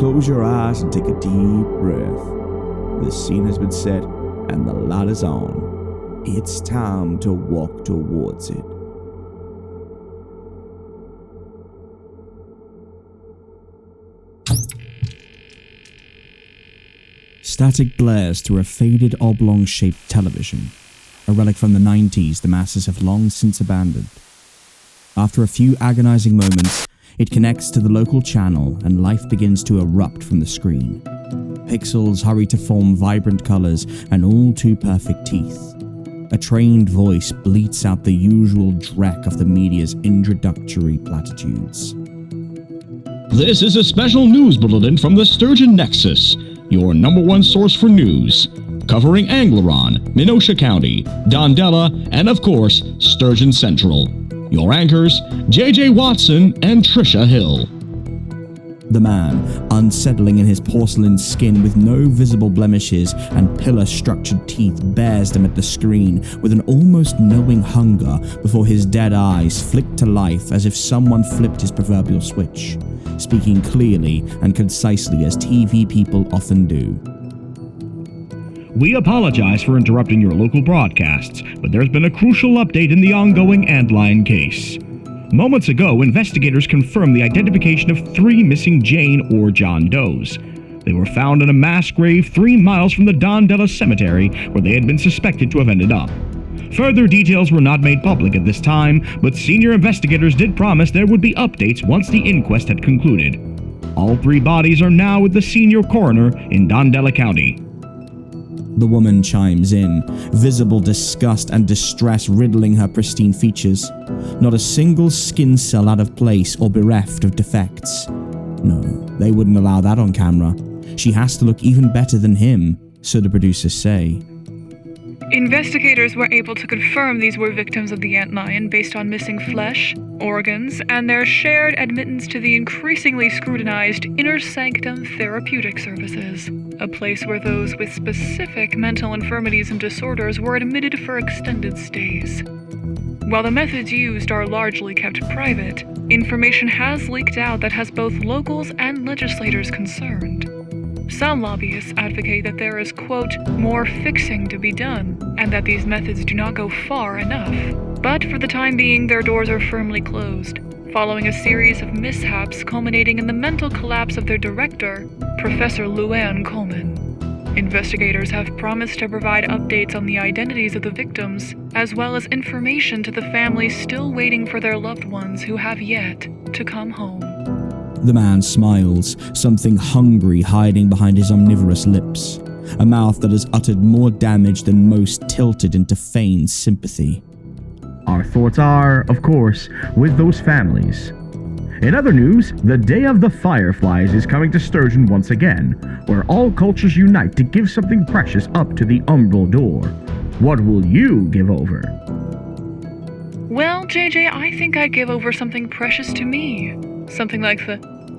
close your eyes and take a deep breath. The scene has been set and the light is on. It's time to walk towards it. Static glares through a faded oblong-shaped television. A relic from the 90s the masses have long since abandoned. After a few agonizing moments, it connects to the local channel and life begins to erupt from the screen. Pixels hurry to form vibrant colors and all too perfect teeth. A trained voice bleats out the usual dreck of the media's introductory platitudes. This is a special news bulletin from the Sturgeon Nexus, your #1 source for news, covering Angleron, Dondella County, Dondella, and of course, Sturgeon Central. Your anchors, J.J. Watson and Trisha Hill. The man, unsettling in his porcelain skin with no visible blemishes and pillar-structured teeth, bears them at the screen with an almost knowing hunger before his dead eyes flick to life as if someone flipped his proverbial switch, speaking clearly and concisely as TV people often do. We apologize for interrupting your local broadcasts, but there's been a crucial update in the ongoing Andline case. Moments ago, investigators confirmed the identification of 3 missing Jane or John Does. They were found in a mass grave 3 miles from the Dondella Cemetery, where they had been suspected to have ended up. Further details were not made public at this time, but senior investigators did promise there would be updates once the inquest had concluded. All 3 bodies are now with the senior coroner in Dondella County. The woman chimes in, visible disgust and distress riddling her pristine features. Not a single skin cell out of place or bereft of defects. No, they wouldn't allow that on camera. She has to look even better than him, so the producers say. Investigators were able to confirm these were victims of the antlion based on missing flesh, organs, and their shared admittance to the increasingly scrutinized Inner Sanctum Therapeutic Services, a place where those with specific mental infirmities and disorders were admitted for extended stays. While the methods used are largely kept private, information has leaked out that has both locals and legislators concerned. Some lobbyists advocate that there is, quote, more fixing to be done, and that these methods do not go far enough. But for the time being, their doors are firmly closed, following a series of mishaps culminating in the mental collapse of their director, Professor Luann Coleman. Investigators have promised to provide updates on the identities of the victims, as well as information to the families still waiting for their loved ones who have yet to come home. The man smiles, something hungry hiding behind his omnivorous lips. A mouth that has uttered more damage than most tilted into feigned sympathy. Our thoughts are, of course, with those families. In other news, the Day of the Fireflies is coming to Sturgeon once again, where all cultures unite to give something precious up to the umbral door. What will you give over? Well, JJ, I think I'd give over something precious to me. Something like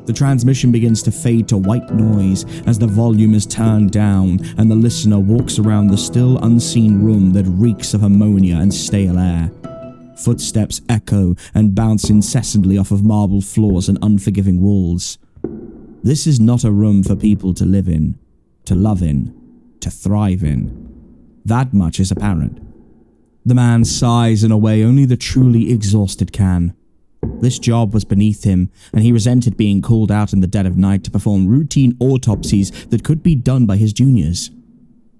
The transmission begins to fade to white noise as the volume is turned down and the listener walks around the still unseen room that reeks of ammonia and stale air. Footsteps echo and bounce incessantly off of marble floors and unforgiving walls. This is not a room for people to live in, to love in, to thrive in. That much is apparent. The man sighs in a way only the truly exhausted can. This job was beneath him, and he resented being called out in the dead of night to perform routine autopsies that could be done by his juniors.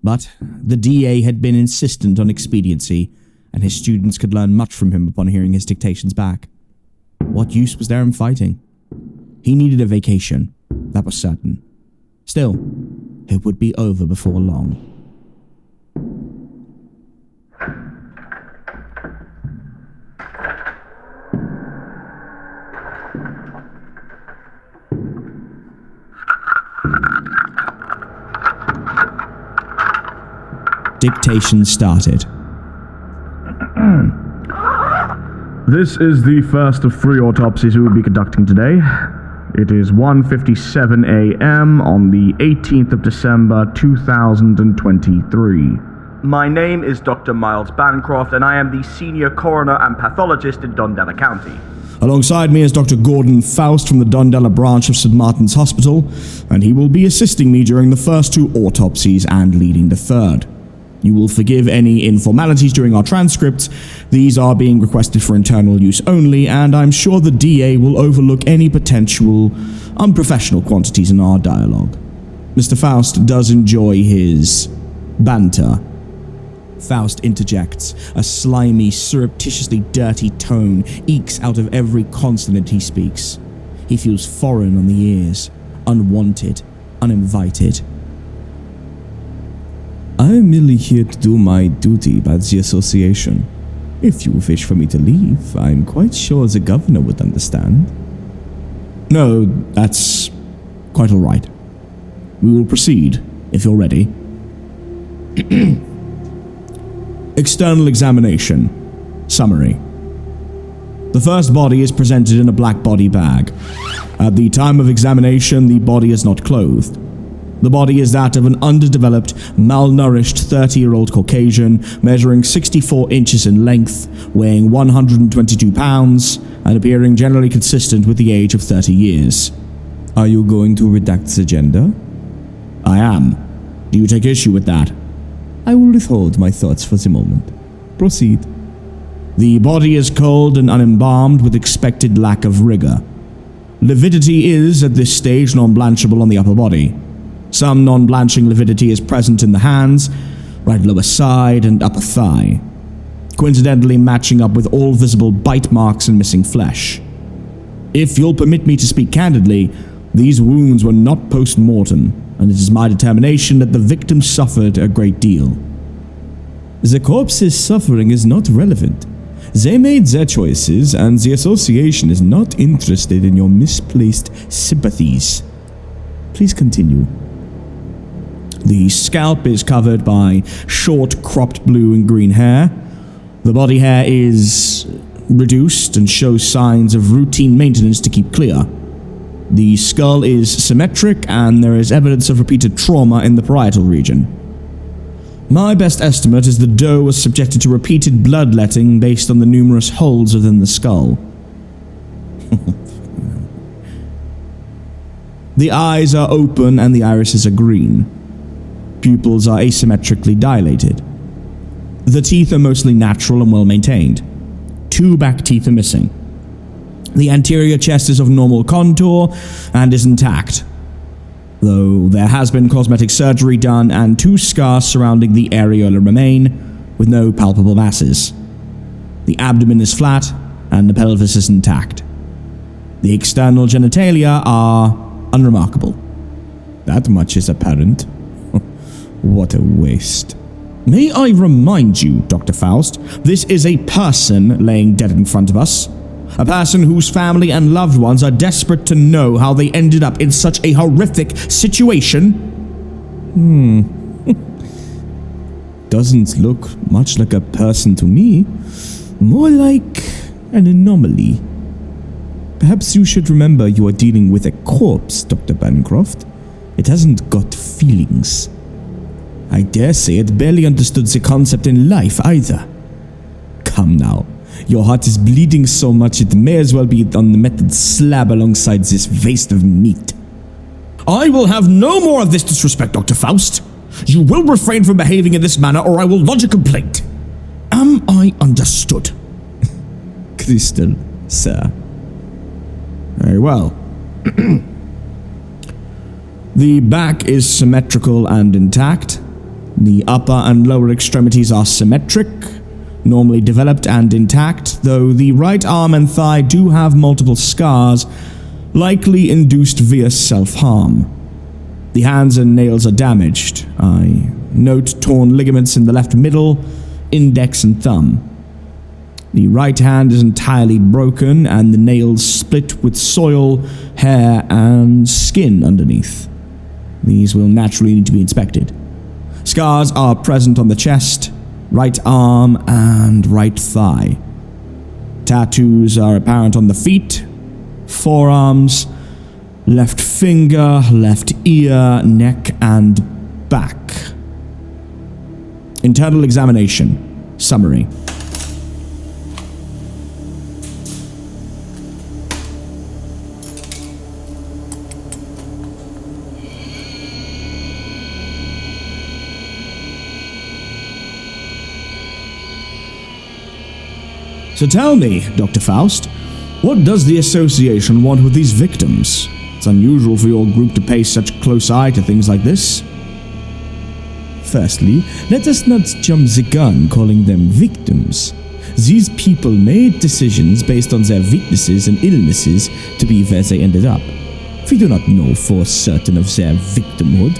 But the DA had been insistent on expediency, and his students could learn much from him upon hearing his dictations back. What use was there in fighting? He needed a vacation, that was certain. Still, it would be over before long. Dictation started. This is the first of 3 autopsies we will be conducting today. It is 1:57 a.m. on the 18th of December, 2023. My name is Dr. Miles Bancroft, and I am the senior coroner and pathologist in Dondella County. Alongside me is Dr. Gordon Faust from the Dondella branch of St. Martin's Hospital, and he will be assisting me during the first 2 autopsies and leading the third. You will forgive any informalities during our transcripts. These are being requested for internal use only, and I'm sure the DA will overlook any potential unprofessional quantities in our dialogue. Mr. Faust does enjoy his banter. Faust interjects. A slimy, surreptitiously dirty tone ekes out of every consonant he speaks. He feels foreign on the ears, unwanted, uninvited. I am merely here to do my duty by the association. If you wish for me to leave, I'm quite sure the governor would understand. No, that's quite all right. We will proceed, if you're ready. External examination. Summary. The first body is presented in a black body bag. At the time of examination, the body is not clothed. The body is that of an underdeveloped, malnourished 30-year-old Caucasian, measuring 64 inches in length, weighing 122 pounds, and appearing generally consistent with the age of 30 years. Are you going to redact the gender? I am. Do you take issue with that? I will withhold my thoughts for the moment. Proceed. The body is cold and unembalmed with expected lack of rigor. Lividity is, at this stage, non-blanchable on the upper body. Some non-blanching lividity is present in the hands, right lower side and upper thigh, coincidentally matching up with all visible bite marks and missing flesh. If you'll permit me to speak candidly, these wounds were not post-mortem, and it is my determination that the victim suffered a great deal. The corpse's suffering is not relevant. They made their choices, and the association is not interested in your misplaced sympathies. Please continue. The scalp is covered by short, cropped blue and green hair. The body hair is reduced and shows signs of routine maintenance to keep clear. The skull is symmetric, and there is evidence of repeated trauma in the parietal region. My best estimate is the doe was subjected to repeated bloodletting based on the numerous holes within the skull. The eyes are open and the irises are green. Pupils are asymmetrically dilated. The teeth are mostly natural and well maintained. 2 back teeth are missing. The anterior chest is of normal contour and is intact, though there has been cosmetic surgery done and 2 scars surrounding the areola remain, with no palpable masses. The abdomen is flat and the pelvis is intact. The external genitalia are unremarkable. That much is apparent. What a waste. May I remind you, Dr. Faust, this is a person laying dead in front of us. A person whose family and loved ones are desperate to know how they ended up in such a horrific situation. Doesn't look much like a person to me. More like an anomaly. Perhaps you should remember you are dealing with a corpse, Dr. Bancroft. It hasn't got feelings. I dare say it barely understood the concept in life either. Come now, your heart is bleeding so much it may as well be on the metal slab alongside this waste of meat. I will have no more of this disrespect, Dr. Faust. You will refrain from behaving in this manner or I will lodge a complaint. Am I understood? Crystal, sir. Very well. The back is symmetrical and intact. The upper and lower extremities are symmetric, normally developed and intact, though the right arm and thigh do have multiple scars, likely induced via self-harm. The hands and nails are damaged. I note torn ligaments in the left middle, index and thumb. The right hand is entirely broken and the nails split with soil, hair and skin underneath. These will naturally need to be inspected. Scars are present on the chest, right arm, and right thigh. Tattoos are apparent on the feet, forearms, left finger, left ear, neck, and back. Internal examination. Summary. So tell me, Dr. Faust, what does the association want with these victims? It's unusual for your group to pay such close eye to things like this. Firstly, let us not jump the gun calling them victims. These people made decisions based on their weaknesses and illnesses to be where they ended up. We do not know for certain of their victimhood.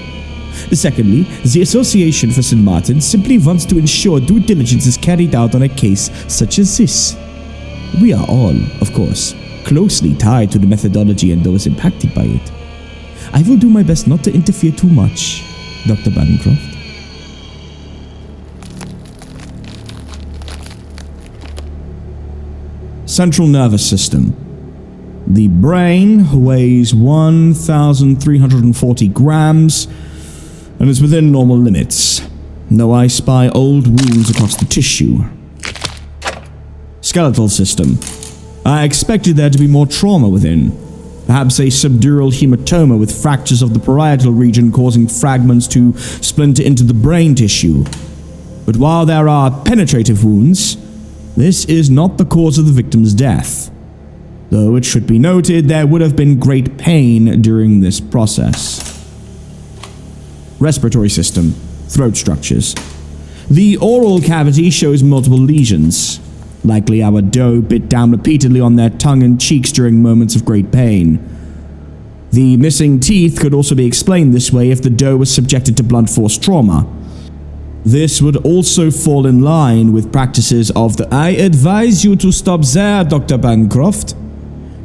Secondly, the Association for St. Martin simply wants to ensure due diligence is carried out on a case such as this. We are all, of course, closely tied to the methodology and those impacted by it. I will do my best not to interfere too much, Dr. Bancroft. Central nervous system. The brain weighs 1,340 grams and is within normal limits, though I spy old wounds across the tissue. Skeletal system. I expected there to be more trauma within. Perhaps a subdural hematoma with fractures of the parietal region causing fragments to splinter into the brain tissue. But while there are penetrative wounds, this is not the cause of the victim's death. Though it should be noted there would have been great pain during this process. Respiratory system. Throat structures. The oral cavity shows multiple lesions. Likely our doe bit down repeatedly on their tongue and cheeks during moments of great pain. The missing teeth could also be explained this way if the doe was subjected to blunt force trauma. This would also fall in line with practices of the... I advise you to stop there, Dr. Bancroft.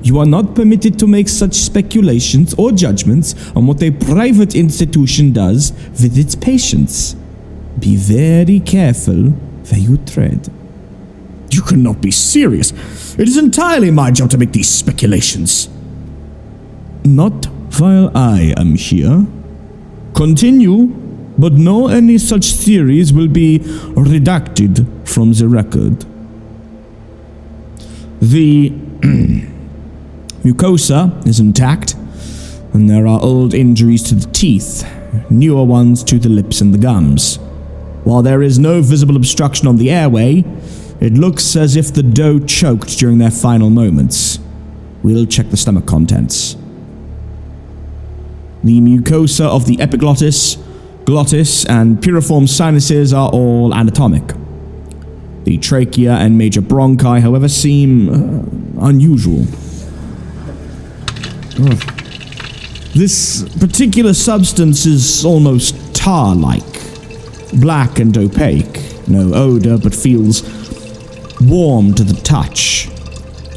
You are not permitted to make such speculations or judgments on what a private institution does with its patients. Be very careful where you tread. You cannot be serious. It is entirely my job to make these speculations. Not while I am here. Continue, but no any such theories will be redacted from the record. The mucosa is intact, and there are old injuries to the teeth, newer ones to the lips and the gums. While there is no visible obstruction on the airway, it looks as if the doe choked during their final moments. We'll check the stomach contents. The mucosa of the epiglottis, glottis, and piriform sinuses are all anatomic. The trachea and major bronchi, however, seem unusual. This particular substance is almost tar-like, black and opaque, no odor but feels warm to the touch.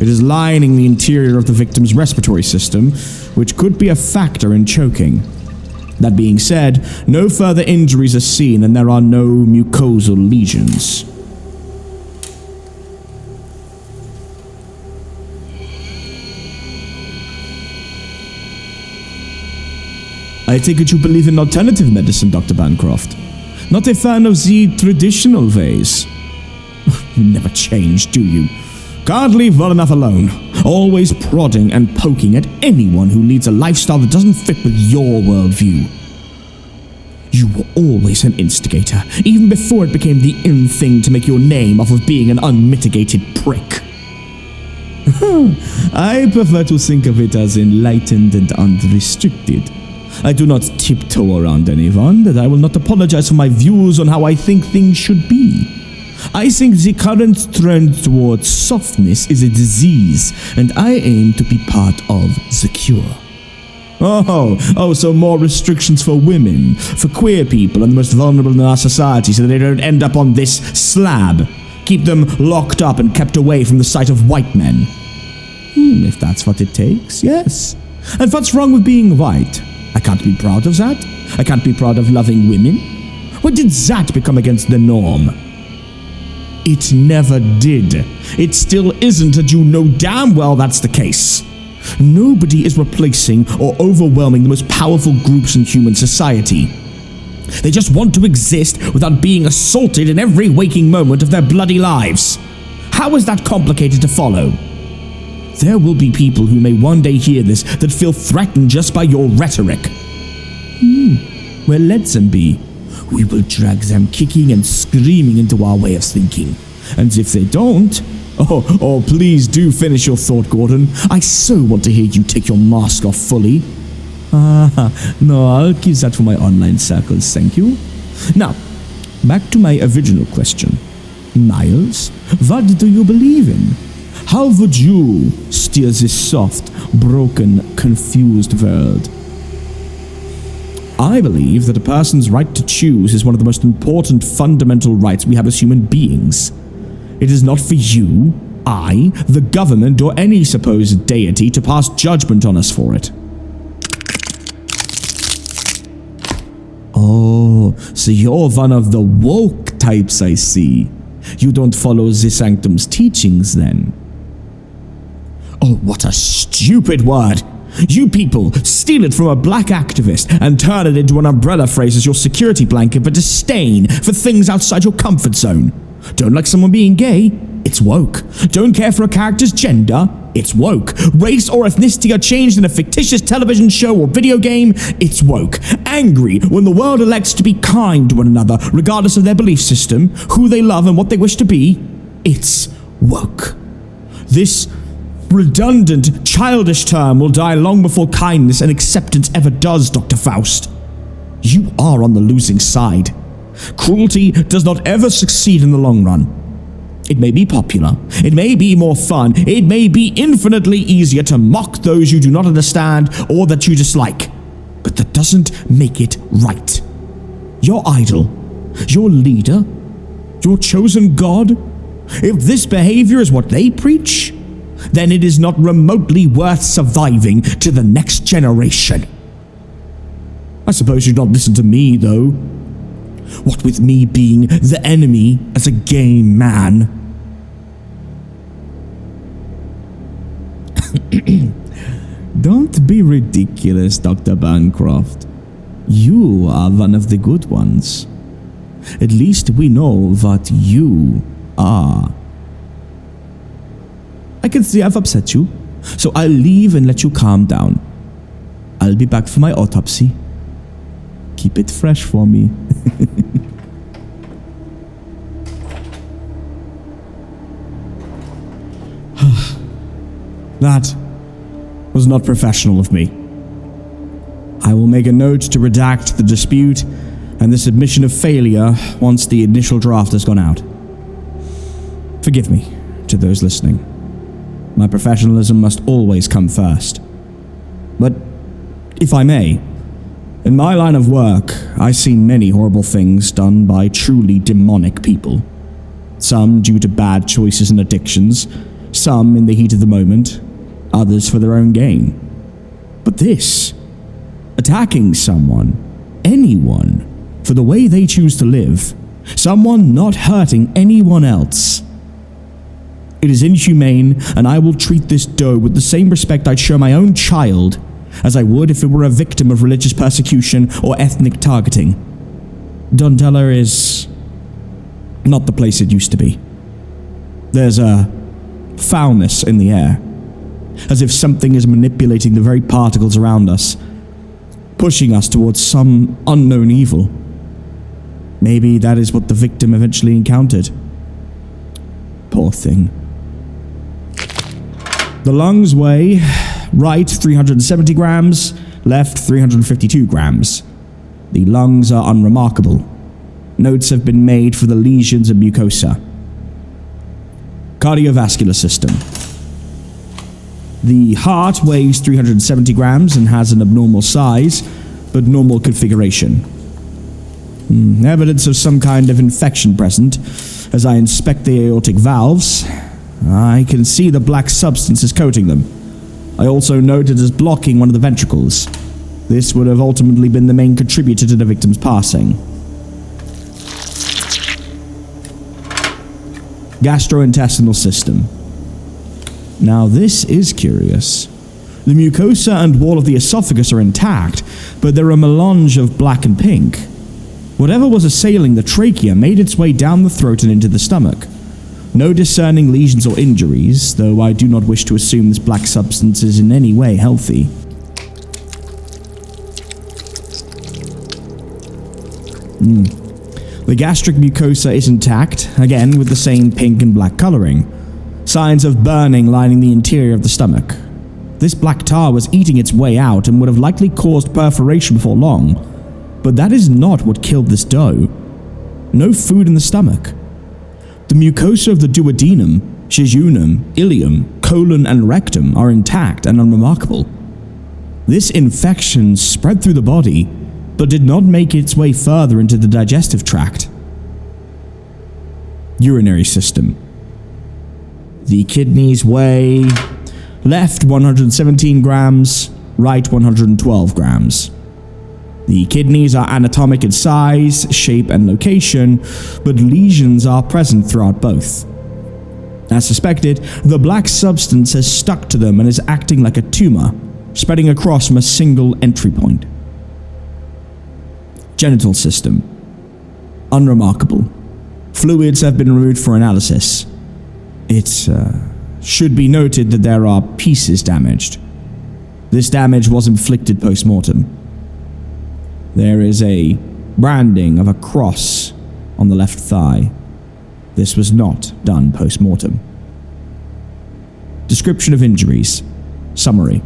It is lining the interior of the victim's respiratory system, which could be a factor in choking. That being said, no further injuries are seen and there are no mucosal lesions. I take it you believe in alternative medicine, Dr. Bancroft. Not a fan of the traditional ways. You never change, do you? Can't leave well enough alone. Always prodding and poking at anyone who leads a lifestyle that doesn't fit with your worldview. You were always an instigator, even before it became the in thing to make your name off of being an unmitigated prick. I prefer to think of it as enlightened and unrestricted. I do not tiptoe around anyone, that I will not apologize for my views on how I think things should be. I think the current trend towards softness is a disease, and I aim to be part of the cure. So more restrictions for women, for queer people, and the most vulnerable in our society so that they don't end up on this slab. Keep them locked up and kept away from the sight of white men. If that's what it takes, yes. And what's wrong with being white? I can't be proud of that. I can't be proud of loving women. When did that become against the norm? It never did. It still isn't, and you know damn well that's the case. Nobody is replacing or overwhelming the most powerful groups in human society. They just want to exist without being assaulted in every waking moment of their bloody lives. How is that complicated to follow? There will be people who may one day hear this that feel threatened just by your rhetoric. Well, let them be. We will drag them kicking and screaming into our way of thinking. And if they don't, Oh, please do finish your thought, Gordon. I so want to hear you take your mask off fully. No, I'll keep that for my online circles, thank you. Now, back to my original question. Miles, what do you believe in? How would you steer this soft, broken, confused world? I believe that a person's right to choose is one of the most important fundamental rights we have as human beings. It is not for you, I, the government, or any supposed deity to pass judgment on us for it. Oh, so you're one of the woke types, I see. You don't follow the Sanctum's teachings, then. Oh, what a stupid word! You people steal it from a black activist and turn it into an umbrella phrase as your security blanket for disdain for things outside your comfort zone. Don't like someone being gay? It's woke. Don't care for a character's gender? It's woke. Race or ethnicity are changed in a fictitious television show or video game? It's woke. Angry when the world elects to be kind to one another, regardless of their belief system, who they love and what they wish to be? It's woke. This redundant, childish term will die long before kindness and acceptance ever does, Dr. Faust. You are on the losing side. Cruelty does not ever succeed in the long run. It may be popular, it may be more fun, it may be infinitely easier to mock those you do not understand or that you dislike, but that doesn't make it right. Your idol, your leader, your chosen God, if this behavior is what they preach, then it is not remotely worth surviving to the next generation. I suppose you'd not listen to me, though. What with me being the enemy as a gay man. Don't be ridiculous, Dr. Bancroft. You are one of the good ones. At least we know what you are. I can see I've upset you, so I'll leave and let you calm down. I'll be back for my autopsy. Keep it fresh for me. That was not professional of me. I will make a note to redact the dispute and the submission of failure once the initial draft has gone out. Forgive me to those listening. My professionalism must always come first. But, if I may, in my line of work, I've seen many horrible things done by truly demonic people. Some due to bad choices and addictions, some in the heat of the moment, others for their own gain. But this, attacking someone, anyone, for the way they choose to live, someone not hurting anyone else. It is inhumane, and I will treat this doe with the same respect I'd show my own child as I would if it were a victim of religious persecution or ethnic targeting. Dondella is not the place it used to be. There's a foulness in the air, as if something is manipulating the very particles around us, pushing us towards some unknown evil. Maybe that is what the victim eventually encountered. Poor thing. The lungs weigh right 370 grams, left 352 grams. The lungs are unremarkable. Notes have been made for the lesions and mucosa. Cardiovascular system. The heart weighs 370 grams and has an abnormal size, but normal configuration. Evidence of some kind of infection present. As I inspect the aortic valves, I can see the black substances coating them. I also note it as blocking one of the ventricles. This would have ultimately been the main contributor to the victim's passing. Gastrointestinal system. Now this is curious. The mucosa and wall of the esophagus are intact, but they're a melange of black and pink. Whatever was assailing the trachea made its way down the throat and into the stomach. No discerning lesions or injuries, though I do not wish to assume this black substance is in any way healthy. The gastric mucosa is intact, again with the same pink and black coloring. signs of burning lining the interior of the stomach. This black tar was eating its way out and would have likely caused perforation before long, but that is not what killed this doe. No food in the stomach. The mucosa of the duodenum, jejunum, ileum, colon, and rectum are intact and unremarkable. This infection spread through the body, but did not make its way further into the digestive tract. Urinary system. The kidneys weigh left 117 grams, right 112 grams. The kidneys are anatomic in size, shape, and location, but lesions are present throughout both. As suspected, the black substance has stuck to them and is acting like a tumor, spreading across from a single entry point. Genital system. Unremarkable. Fluids have been removed for analysis. It should be noted that there are pieces damaged. This damage was inflicted post-mortem. There is a branding of a cross on the left thigh. This was not done post-mortem. Description of injuries. Summary.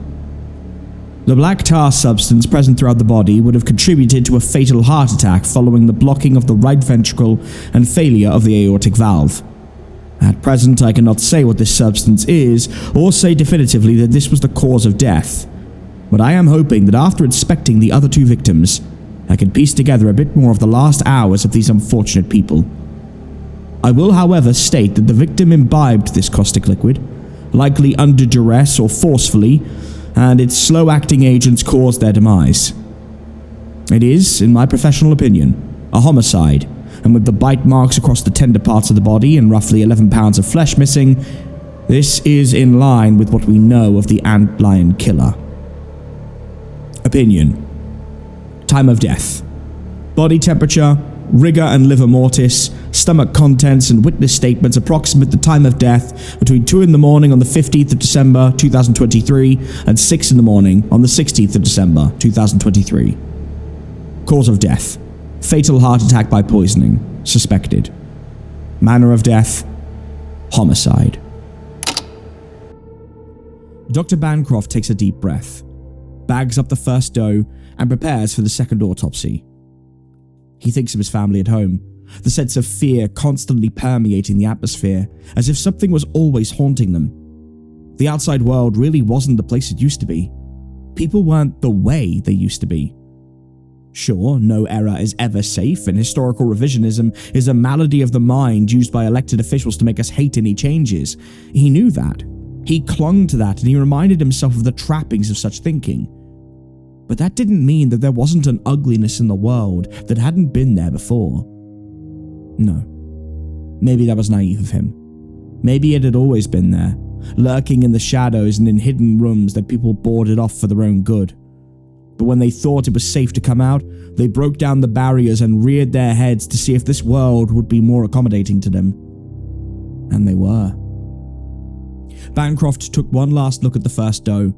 The black tar substance present throughout the body would have contributed to a fatal heart attack following the blocking of the right ventricle and failure of the aortic valve. At present, I cannot say what this substance is, or say definitively that this was the cause of death, but I am hoping that after inspecting the other two victims, I can piece together a bit more of the last hours of these unfortunate people. I will, however, state that the victim imbibed this caustic liquid, likely under duress or forcefully, and its slow-acting agents caused their demise. It is, in my professional opinion, a homicide, and with the bite marks across the tender parts of the body and roughly 11 pounds of flesh missing, this is in line with what we know of the antlion killer. Opinion. Time of death. Body temperature, rigor and livor mortis, stomach contents and witness statements approximate the time of death between 2 in the morning on the 15th of December 2023 and 6 in the morning on the 16th of December 2023. Cause of death. Fatal heart attack by poisoning. Suspected. Manner of death. Homicide. Dr. Bancroft takes a deep breath, bags up the first doe, and prepares for the second autopsy. He thinks of his family at home, the sense of fear constantly permeating the atmosphere, as if something was always haunting them. The outside world really wasn't the place it used to be. People weren't the way they used to be. Sure, no era is ever safe, and historical revisionism is a malady of the mind used by elected officials to make us hate any changes. He knew that. He clung to that, and he reminded himself of the trappings of such thinking. But that didn't mean that there wasn't an ugliness in the world that hadn't been there before. No. Maybe that was naive of him. Maybe it had always been there, lurking in the shadows and in hidden rooms that people boarded off for their own good. But when they thought it was safe to come out, they broke down the barriers and reared their heads to see if this world would be more accommodating to them. And they were. Bancroft took one last look at the first doe,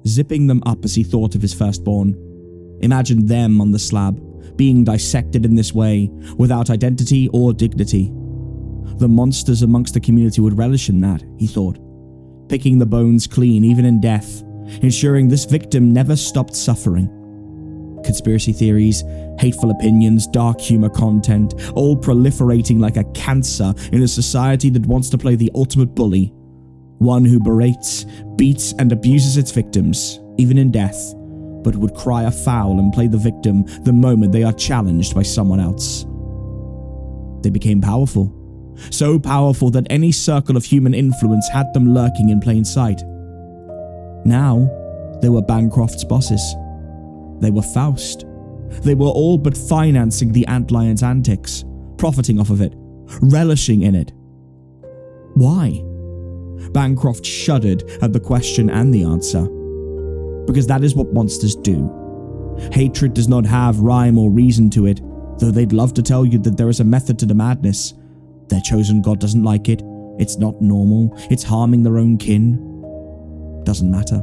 zipping them up as he thought of his firstborn. Imagined them on the slab, being dissected in this way, without identity or dignity. The monsters amongst the community would relish in that, he thought, picking the bones clean even in death, ensuring this victim never stopped suffering. Conspiracy theories, hateful opinions, dark humor content, all proliferating like a cancer in a society that wants to play the ultimate bully. One who berates, beats, and abuses its victims, even in death, but would cry a foul and play the victim the moment they are challenged by someone else. They became powerful. So powerful that any circle of human influence had them lurking in plain sight. Now, they were Bancroft's bosses. They were Faust. They were all but financing the antlion's antics, profiting off of it, relishing in it. Why? Bancroft shuddered at the question and the answer. Because that is what monsters do. Hatred does not have rhyme or reason to it, though they'd love to tell you that there is a method to the madness. Their chosen god doesn't like it, it's not normal, it's harming their own kin. Doesn't matter.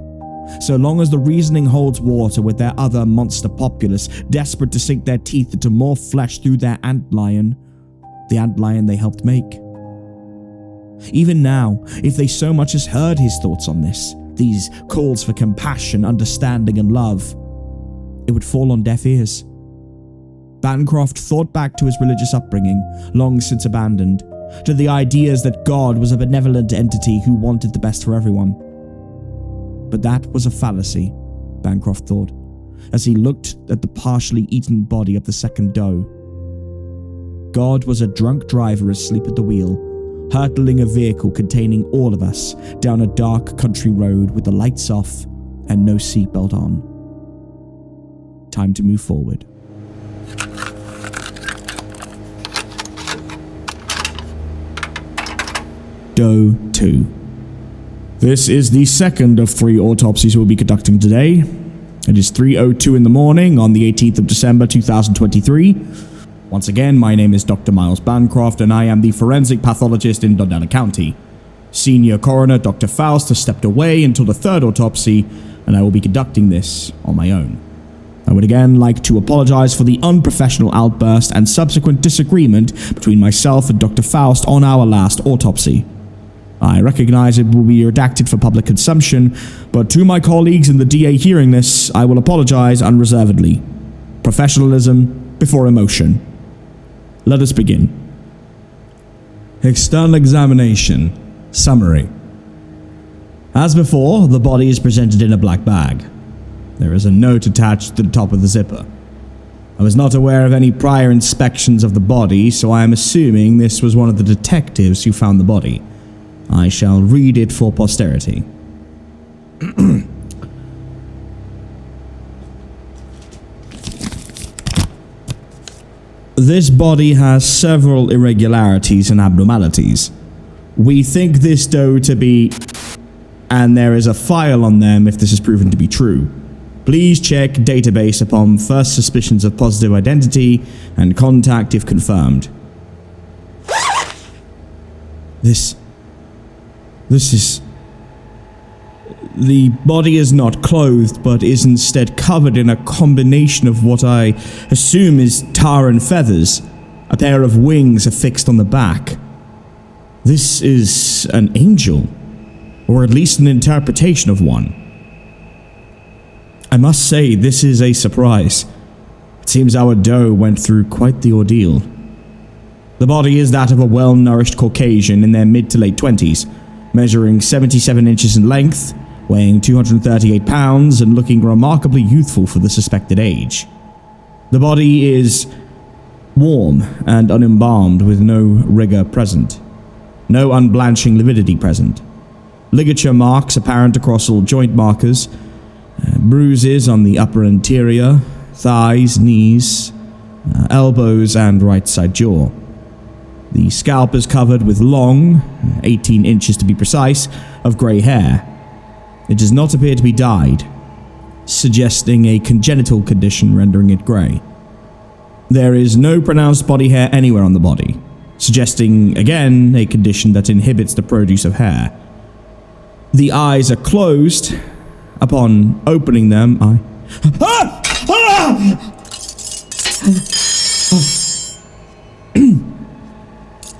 So long as the reasoning holds water with their other monster populace, desperate to sink their teeth into more flesh through their antlion, the antlion they helped make. Even now, if they so much as heard his thoughts on this, these calls for compassion, understanding, and love, it would fall on deaf ears. Bancroft thought back to his religious upbringing, long since abandoned, to the ideas that God was a benevolent entity who wanted the best for everyone. But that was a fallacy, Bancroft thought, as he looked at the partially eaten body of the second doe. God was a drunk driver asleep at the wheel, hurtling a vehicle containing all of us down a dark country road with the lights off and no seatbelt on. Time to move forward. Doe 2. This is the second of 3 autopsies we'll be conducting today. It is 3:02 in the morning on the 18th of December 2023. Once again, my name is Dr. Miles Bancroft, and I am the Forensic Pathologist in Dondella County. Senior Coroner Dr. Faust has stepped away until the third autopsy, and I will be conducting this on my own. I would again like to apologize for the unprofessional outburst and subsequent disagreement between myself and Dr. Faust on our last autopsy. I recognize it will be redacted for public consumption, but to my colleagues in the DA hearing this, I will apologize unreservedly. Professionalism before emotion. Let us begin. External examination. Summary. As before, the body is presented in a black bag. There is a note attached to the top of the zipper. I was not aware of any prior inspections of the body, so I am assuming this was one of the detectives who found the body. I shall read it for posterity. This body has several irregularities and abnormalities. We think this doe to be... and there is a file on them if this is proven to be true. Please check database upon first suspicions of positive identity and contact if confirmed. This is... The body is not clothed, but is instead covered in a combination of what I assume is tar and feathers. A pair of wings affixed on the back. This is an angel, or at least an interpretation of one. I must say, this is a surprise. It seems our doe went through quite the ordeal. The body is that of a well-nourished Caucasian in their mid to late 20s, measuring 77 inches in length, weighing 238 pounds, and looking remarkably youthful for the suspected age. The body is warm and unembalmed with no rigor present. No unblanching lividity present. Ligature marks apparent across all joint markers. Bruises on the upper interior, thighs, knees, elbows, and right side jaw. The scalp is covered with long, 18 inches to be precise, of grey hair. It does not appear to be dyed, suggesting a congenital condition rendering it grey. There is no pronounced body hair anywhere on the body, suggesting, again, a condition that inhibits the produce of hair. The eyes are closed. Upon opening them,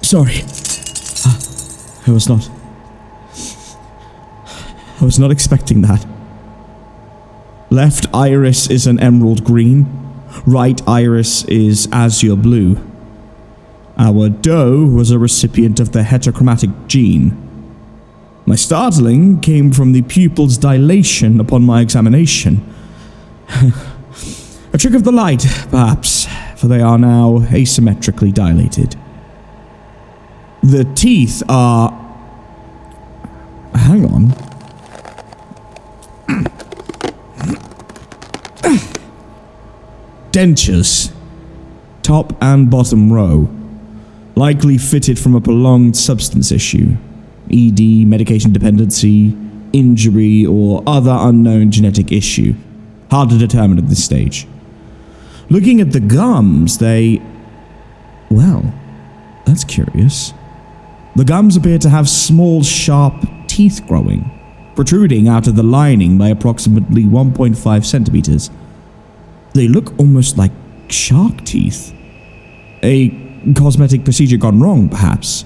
Sorry. I was not expecting that. Left iris is an emerald green. Right iris is azure blue. Our doe was a recipient of the heterochromatic gene. My startling came from the pupil's dilation upon my examination. A trick of the light, perhaps, for they are now asymmetrically dilated. The teeth are... Hang on. Dentures. Top and bottom row. Likely fitted from a prolonged substance issue. ED, medication dependency, injury, or other unknown genetic issue. Hard to determine at this stage. Looking at the gums, they... Well, that's curious. The gums appear to have small, sharp teeth growing, protruding out of the lining by approximately 1.5 centimeters. They look almost like shark teeth. A cosmetic procedure gone wrong, perhaps.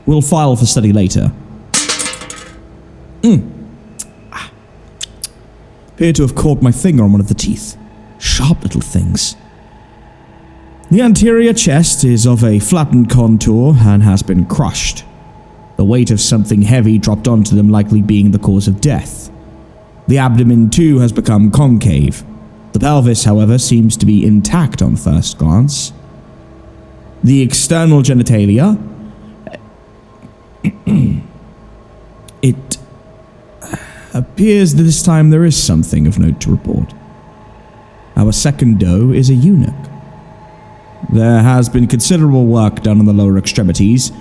We'll file for study later. Appear to have caught my finger on one of the teeth. Sharp little things. The anterior chest is of a flattened contour and has been crushed. The weight of something heavy dropped onto them, likely being the cause of death. The abdomen, too, has become concave. The pelvis, however, seems to be intact on first glance. The external genitalia... It appears that this time there is something of note to report. Our second doe is a eunuch. There has been considerable work done on the lower extremities,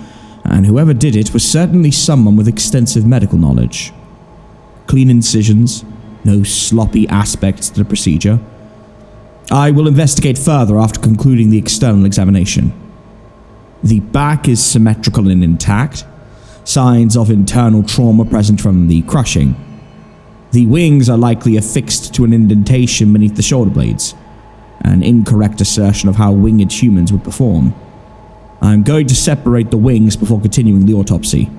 and whoever did it was certainly someone with extensive medical knowledge. Clean incisions, no sloppy aspects to the procedure. I will investigate further after concluding the external examination. The back is symmetrical and intact, signs of internal trauma present from the crushing. The wings are likely affixed to an indentation beneath the shoulder blades, an incorrect assertion of how winged humans would perform. I'm going to separate the wings before continuing the autopsy.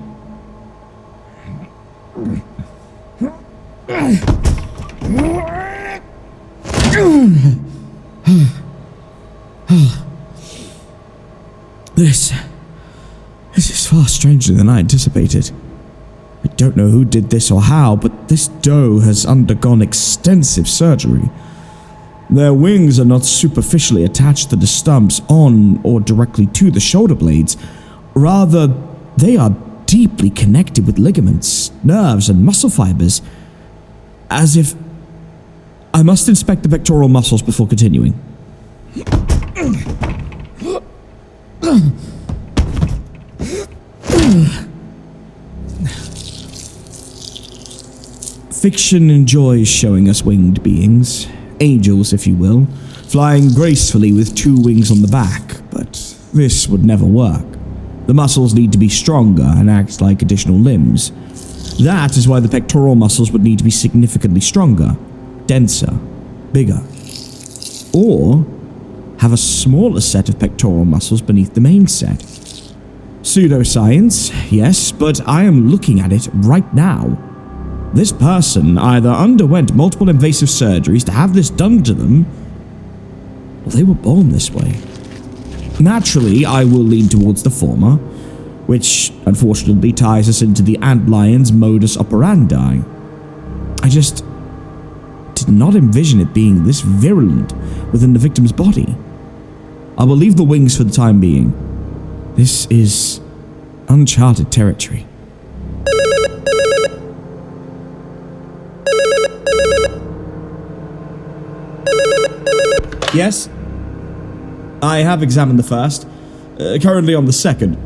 This is far stranger than I anticipated. I don't know who did this or how, but this doe has undergone extensive surgery. Their wings are not superficially attached to the stumps on or directly to the shoulder blades. Rather, they are deeply connected with ligaments, nerves, and muscle fibers. As if... I must inspect the pectoral muscles before continuing. Fiction enjoys showing us winged beings, angels if you will, flying gracefully with two wings on the back, but this would never work. The muscles need to be stronger and act like additional limbs. That is why the pectoral muscles would need to be significantly stronger, denser, bigger. Or have a smaller set of pectoral muscles beneath the main set. Pseudoscience, yes, but I am looking at it right now. This person either underwent multiple invasive surgeries to have this done to them, or they were born this way. Naturally, I will lean towards the former, which unfortunately ties us into the antlion's modus operandi. I just did not envision it being this virulent within the victim's body. I will leave the wings for the time being. This is uncharted territory. Yes? I have examined the first. Currently on the second.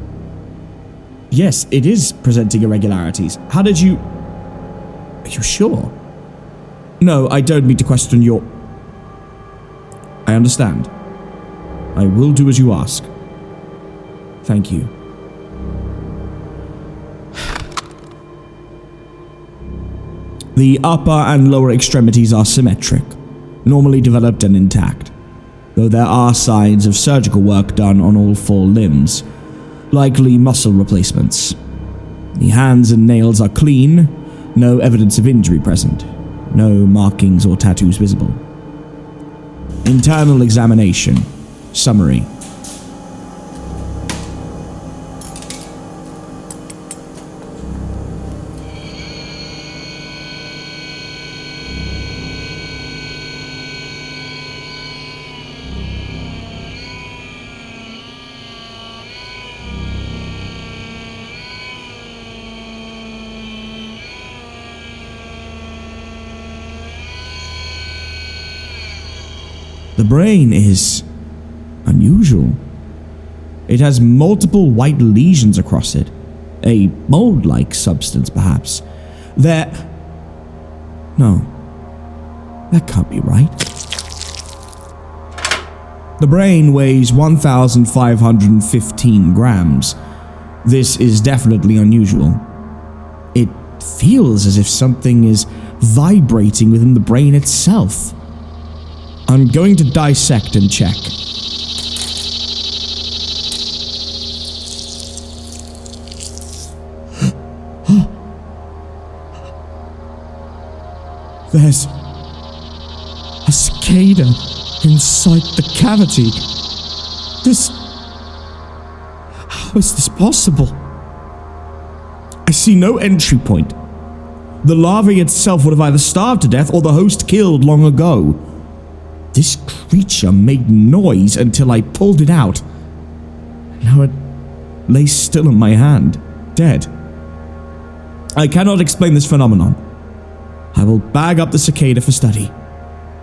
Yes, it is presenting irregularities. How did you... Are you sure? No, I don't mean to question your... I understand. I will do as you ask. Thank you. The upper and lower extremities are symmetric, normally developed and intact, though there are signs of surgical work done on all four limbs, likely muscle replacements. The hands and nails are clean, no evidence of injury present, no markings or tattoos visible. Internal examination. Summary. The brain is unusual. It has multiple white lesions across it, a mold-like substance perhaps. No, that can't be right. The brain weighs 1,515 grams. This is definitely unusual. It feels as if something is vibrating within the brain itself. I'm going to dissect and check. There's a cicada inside the cavity. How is this possible? I see no entry point. The larvae itself would have either starved to death or the host killed long ago. This creature made noise until I pulled it out. Now it lays still in my hand, dead. I cannot explain this phenomenon. I will bag up the cicada for study.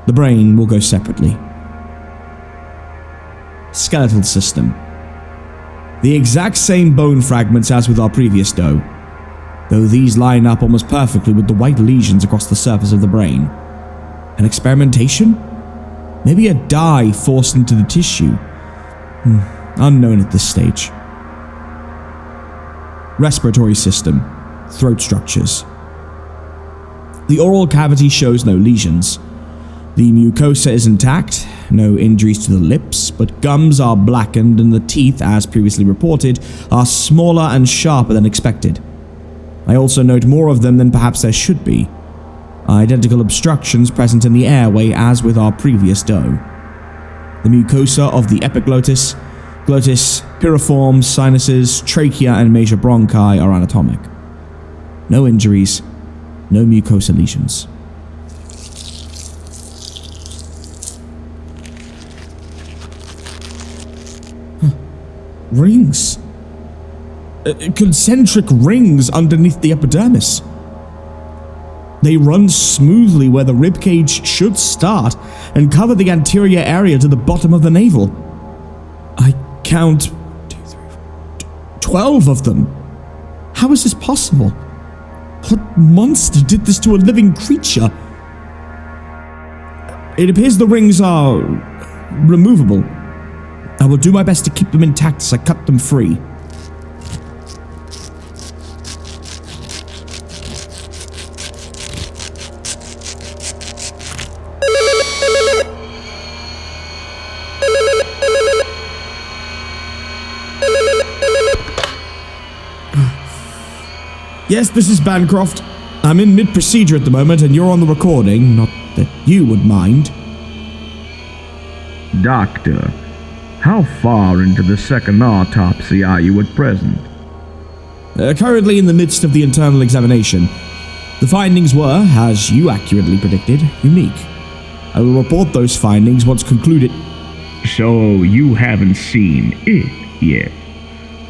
The brain will go separately. Skeletal system. The exact same bone fragments as with our previous doe, though these line up almost perfectly with the white lesions across the surface of the brain. An experimentation? Maybe a dye forced into the tissue. Unknown at this stage. Respiratory system. Throat structures. The oral cavity shows no lesions. The mucosa is intact, no injuries to the lips, but gums are blackened and the teeth, as previously reported, are smaller and sharper than expected. I also note more of them than perhaps there should be. Identical obstructions present in the airway as with our previous doe. The mucosa of the epiglottis, glottis, piriform, sinuses, trachea, and major bronchi are anatomic. No injuries, no mucosa lesions. Rings. Concentric rings underneath the epidermis. They run smoothly where the ribcage should start and cover the anterior area to the bottom of the navel. I count 12 of them. How is this possible? What monster did this to a living creature? It appears the rings are removable. I will do my best to keep them intact as I cut them free. Yes, this is Bancroft. I'm in mid-procedure at the moment and you're on the recording, not that you would mind. Doctor, how far into the second autopsy are you at present? Currently in the midst of the internal examination. The findings were, as you accurately predicted, unique. I will report those findings once concluded. So you haven't seen it yet?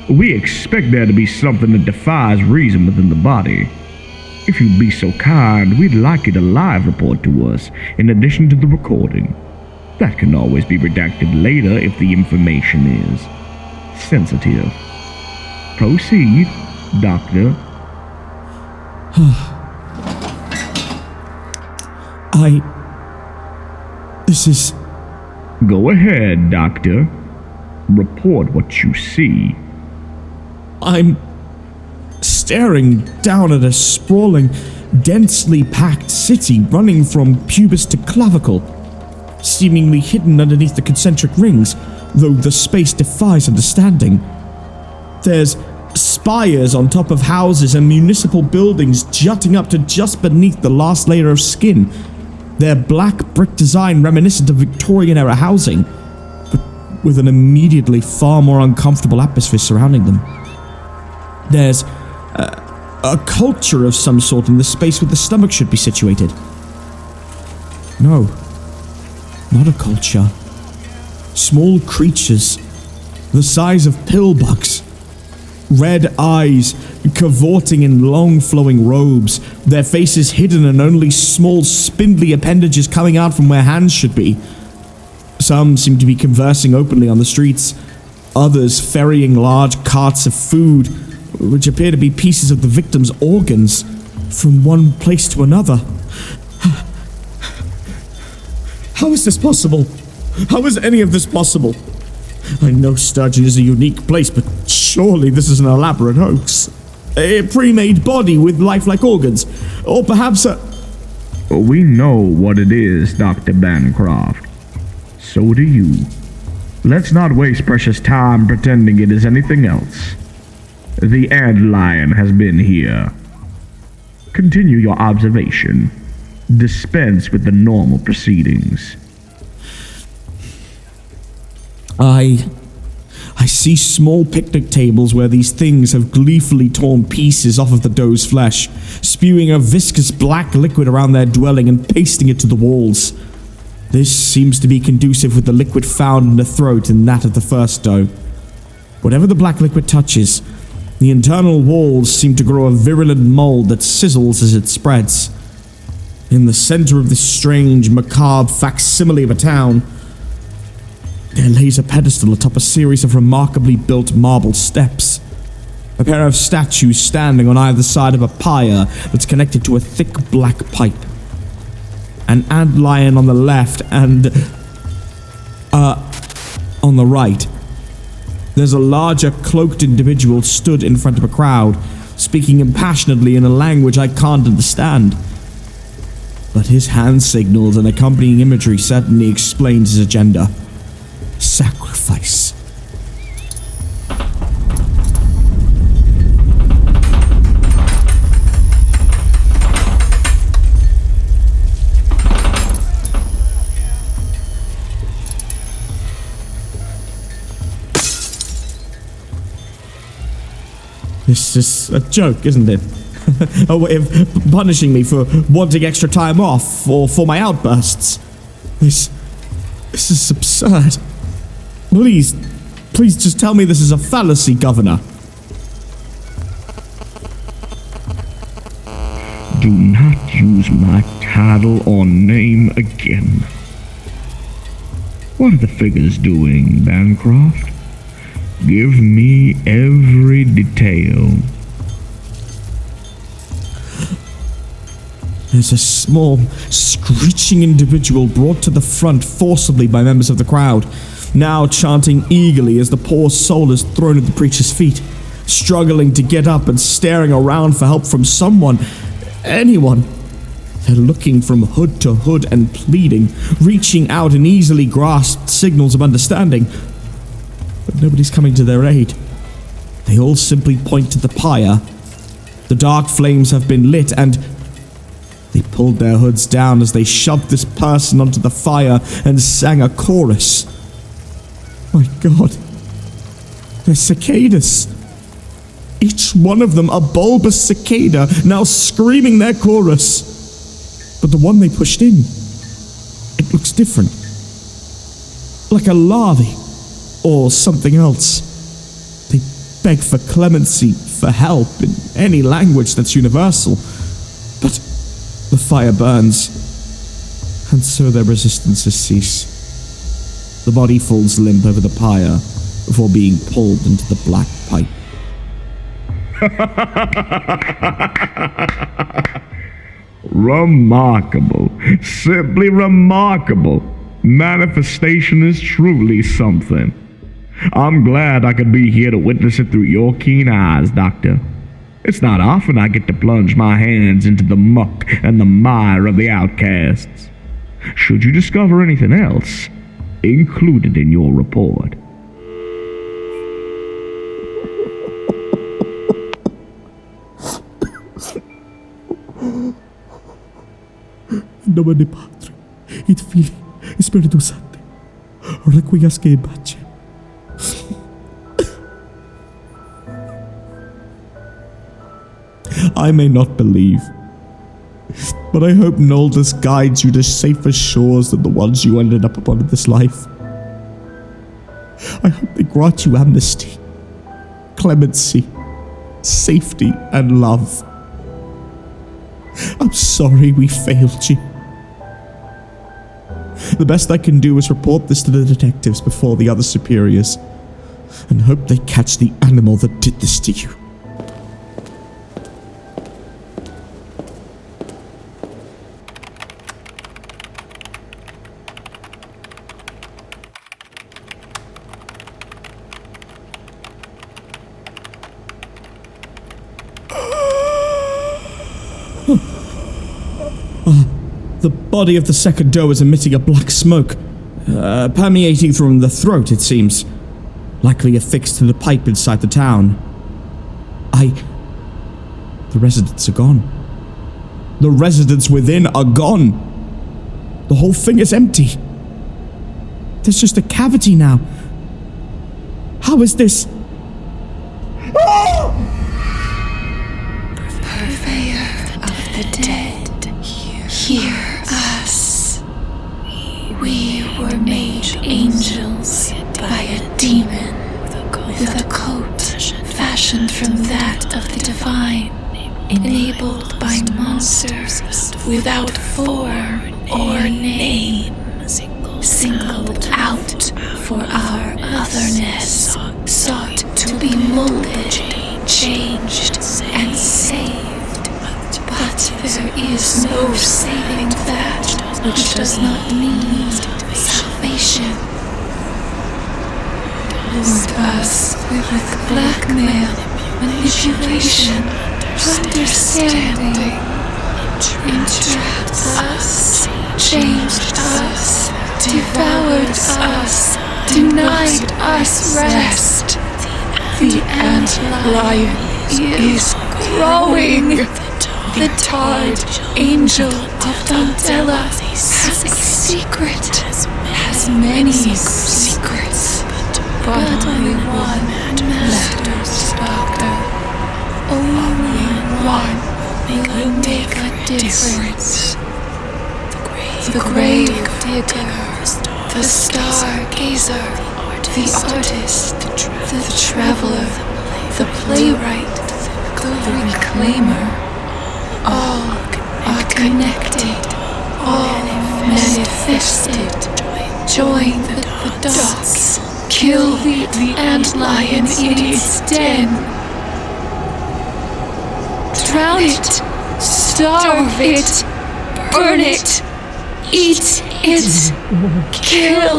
We expect there to be something that defies reason within the body. If you'd be so kind, we'd like you to live report to us in addition to the recording. That can always be redacted later if the information is sensitive. Proceed, Doctor. This is... Go ahead, Doctor. Report what you see. I'm staring down at a sprawling, densely packed city running from pubis to clavicle, seemingly hidden underneath the concentric rings, though the space defies understanding. There's spires on top of houses and municipal buildings jutting up to just beneath the last layer of skin. Their black brick design reminiscent of Victorian-era housing, but with an immediately far more uncomfortable atmosphere surrounding them. There's a culture of some sort in the space where the stomach should be situated. No, not a culture. Small creatures, the size of pillbugs. Red eyes, cavorting in long flowing robes, their faces hidden and only small spindly appendages coming out from where hands should be. Some seem to be conversing openly on the streets, others ferrying large carts of food, which appear to be pieces of the victim's organs, from one place to another. How is this possible? How is any of this possible? I know Sturgeon is a unique place, but surely this is an elaborate hoax. A pre-made body with lifelike organs, or perhaps a... We know what it is, Dr. Bancroft. So do you. Let's not waste precious time pretending it is anything else. The antlion has been here. Continue your observation. dispense with the normal proceedings. I see small picnic tables where these things have gleefully torn pieces off of the doe's flesh, spewing a viscous black liquid around their dwelling and pasting it to the walls. This seems to be conducive with the liquid found in the throat and that of the first doe. Whatever the black liquid touches, the internal walls seem to grow a virulent mold that sizzles as it spreads. In the center of this strange, macabre facsimile of a town, there lays a pedestal atop a series of remarkably built marble steps. A pair of statues standing on either side of a pyre that's connected to a thick black pipe. An antlion on the left and, on the right. There's a larger cloaked individual stood in front of a crowd, speaking impassionately in a language I can't understand. But his hand signals and accompanying imagery certainly explains his agenda. Sacrifice. This is a joke, isn't it? A way of punishing me for wanting extra time off or for my outbursts. This is absurd. Please just tell me this is a fallacy, Governor. Do not use my title or name again. What are the figures doing, Bancroft? Give me every detail. There's a small, screeching individual brought to the front forcibly by members of the crowd, now chanting eagerly as the poor soul is thrown at the preacher's feet, struggling to get up and staring around for help from someone, anyone. They're looking from hood to hood and pleading, reaching out in easily grasped signals of understanding. But nobody's coming to their aid. They all simply point to the pyre. The dark flames have been lit and they pulled their hoods down as they shoved this person onto the fire and sang a chorus. My God, they're cicadas. Each one of them a bulbous cicada, now screaming their chorus. But the one they pushed in, it looks different. Like a larvae, or something else. They beg for clemency, for help, in any language that's universal. But the fire burns, and so their resistances cease. The body falls limp over the pyre before being pulled into the black pipe. Remarkable. Simply remarkable. Manifestation is truly something. I'm glad I could be here to witness it through your keen eyes, Doctor. It's not often I get to plunge my hands into the muck and the mire of the outcasts. Should you discover anything else, include it in your report. In nome di Patri, et Filii, et Spiritus Sancti, requiescat in pace. I may not believe, but I hope Noldus guides you to safer shores than the ones you ended up upon in this life. I hope they grant you amnesty, clemency, safety, and love. I'm sorry we failed you. The best I can do is report this to the detectives before the other superiors, and hope they catch the animal that did this to you. The body of the second doe is emitting a black smoke, permeating from the throat, it seems, likely affixed to the pipe inside the town. The residents are gone. The residents within are gone. The whole thing is empty. There's just a cavity now. How is this? Purveyor of the dead, hear us. We were made angels by a demon with a coat fashioned from that of the divine, enabled by monsters without form or name, singled out for our otherness, sought to be molded, changed, and saved. But there is no saving that which does not need salvation. Lure us with blackmail, manipulation, understanding, entrapped us, changed us, devoured us, denied us rest. The antlion is growing. The tarred angel of Dondella has a secret, has many secrets, but only one matters, Doctor. Only one will make a difference. The grave digger, the stargazer, the artist, the traveler, the playwright, the reclaimer, all are connected, all manifested. Join the dots, kill the antlion in its den. Drown it, starve it, burn it, eat it, kill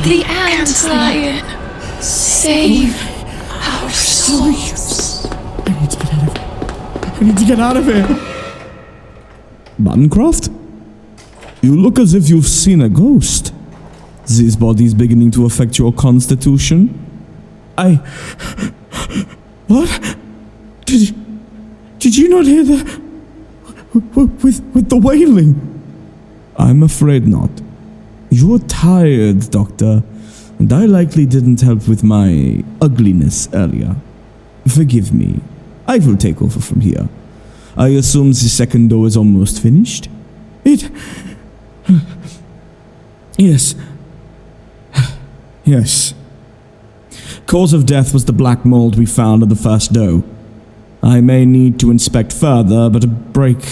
the antlion, save our souls. I need to get out of here. Bancroft? You look as if you've seen a ghost. This body's beginning to affect your constitution. What? Did you not hear the... with the wailing? I'm afraid not. You're tired, Doctor, and I likely didn't help with my ugliness earlier. Forgive me. I will take over from here. I assume the second door is almost finished? Yes. Yes. Cause of death was the black mold we found on the first dough. I may need to inspect further, but a break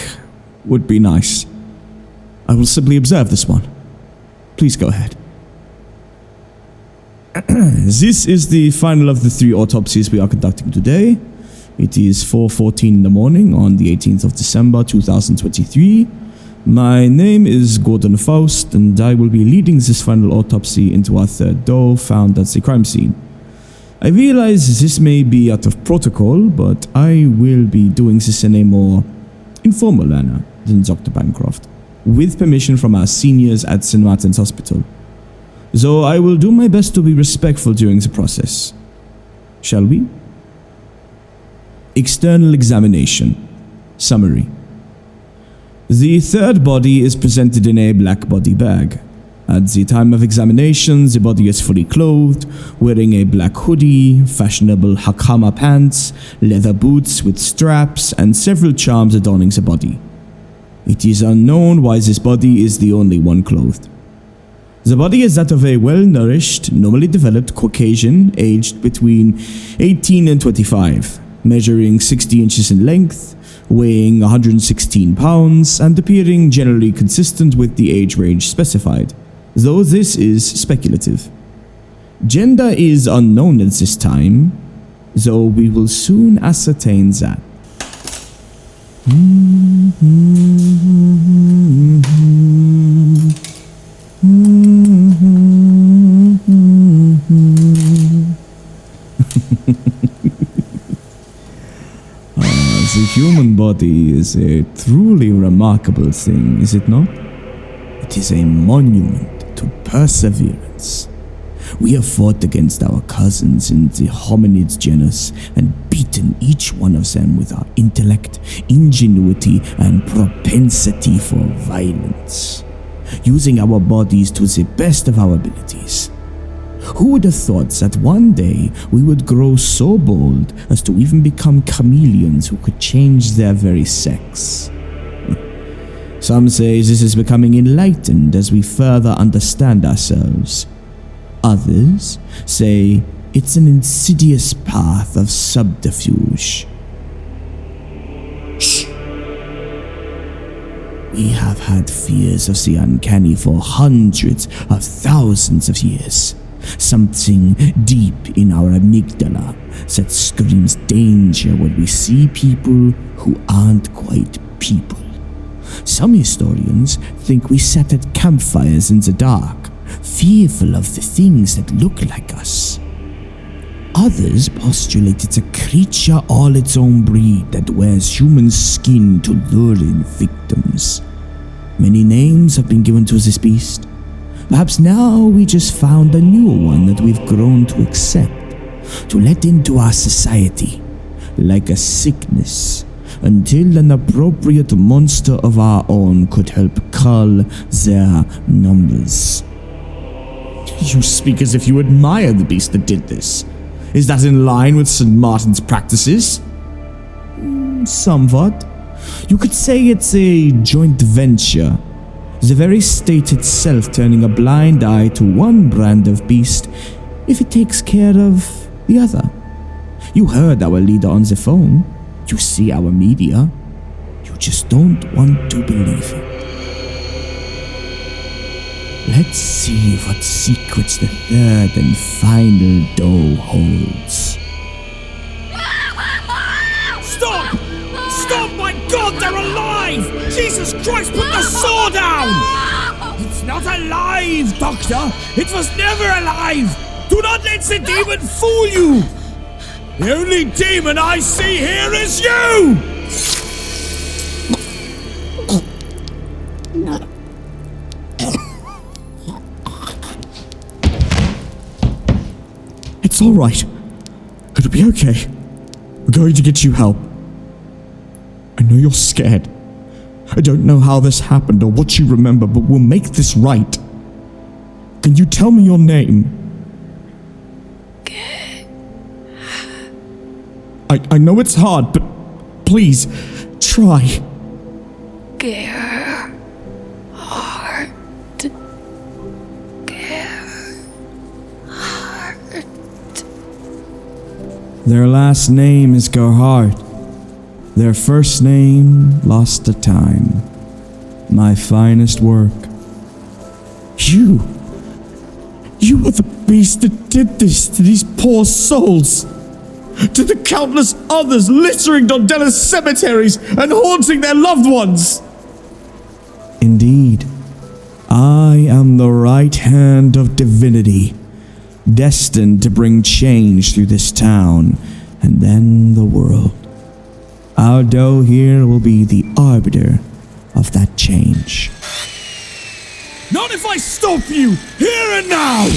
would be nice. I will simply observe this one. Please go ahead. This is the final of the 3 autopsies we are conducting today. It is 4:14 in the morning on the 18th of December 2023. My name is Gordon Faust, and I will be leading this final autopsy into our third doe found at the crime scene. I realize this may be out of protocol, but I will be doing this in a more informal manner than Dr. Bancroft, with permission from our seniors at St. Martin's Hospital. So I will do my best to be respectful during the process. Shall we? External examination. Summary. The third body is presented in a black body bag. At the time of examination, the body is fully clothed, wearing a black hoodie, fashionable hakama pants, leather boots with straps, and several charms adorning the body. It is unknown why this body is the only one clothed. The body is that of a well-nourished, normally developed Caucasian aged between 18 and 25, measuring 60 inches in length, weighing 116 pounds, and appearing generally consistent with the age range specified, though this is speculative. Gender is unknown at this time, though we will soon ascertain that. The human body is a truly remarkable thing, is it not? It is a monument to perseverance. We have fought against our cousins in the hominids genus and beaten each one of them with our intellect, ingenuity, and propensity for violence, using our bodies to the best of our abilities. Who would have thought that one day we would grow so bold as to even become chameleons who could change their very sex? Some say this is becoming enlightened as we further understand ourselves. Others say it's an insidious path of subterfuge. Shh! We have had fears of the uncanny for hundreds of thousands of years. Something deep in our amygdala that screams danger when we see people who aren't quite people. Some historians think we sat at campfires in the dark, fearful of the things that look like us. Others postulate it's a creature all its own breed that wears human skin to lure in victims. Many names have been given to this beast. Perhaps now we just found a new one that we've grown to accept, to let into our society, like a sickness, until an appropriate monster of our own could help cull their numbers. You speak as if you admire the beast that did this. Is that in line with St. Martin's practices? Somewhat. You could say it's a joint venture. The very state itself turning a blind eye to one brand of beast if it takes care of the other. You heard our leader on the phone. You see our media. You just don't want to believe it. Let's see what secrets the third and final door holds. Stop! Stop! My God, they're alive! Jesus Christ, put the saw down! It's not alive, Doctor! It was never alive! Do not let the demon fool you! The only demon I see here is you! It's all right. It'll be okay. We're going to get you help. I know you're scared. I don't know how this happened or what you remember, but we'll make this right. Can you tell me your name? I know it's hard, but please, try. Gerhard. Their last name is Gerhard. Their first name lost to time. My finest work. You were the beast that did this to these poor souls. To the countless others littering Dondella's cemeteries and haunting their loved ones. Indeed, I am the right hand of divinity, destined to bring change through this town and then the world. Our doe here will be the arbiter of that change. Not if I stop you, here and now!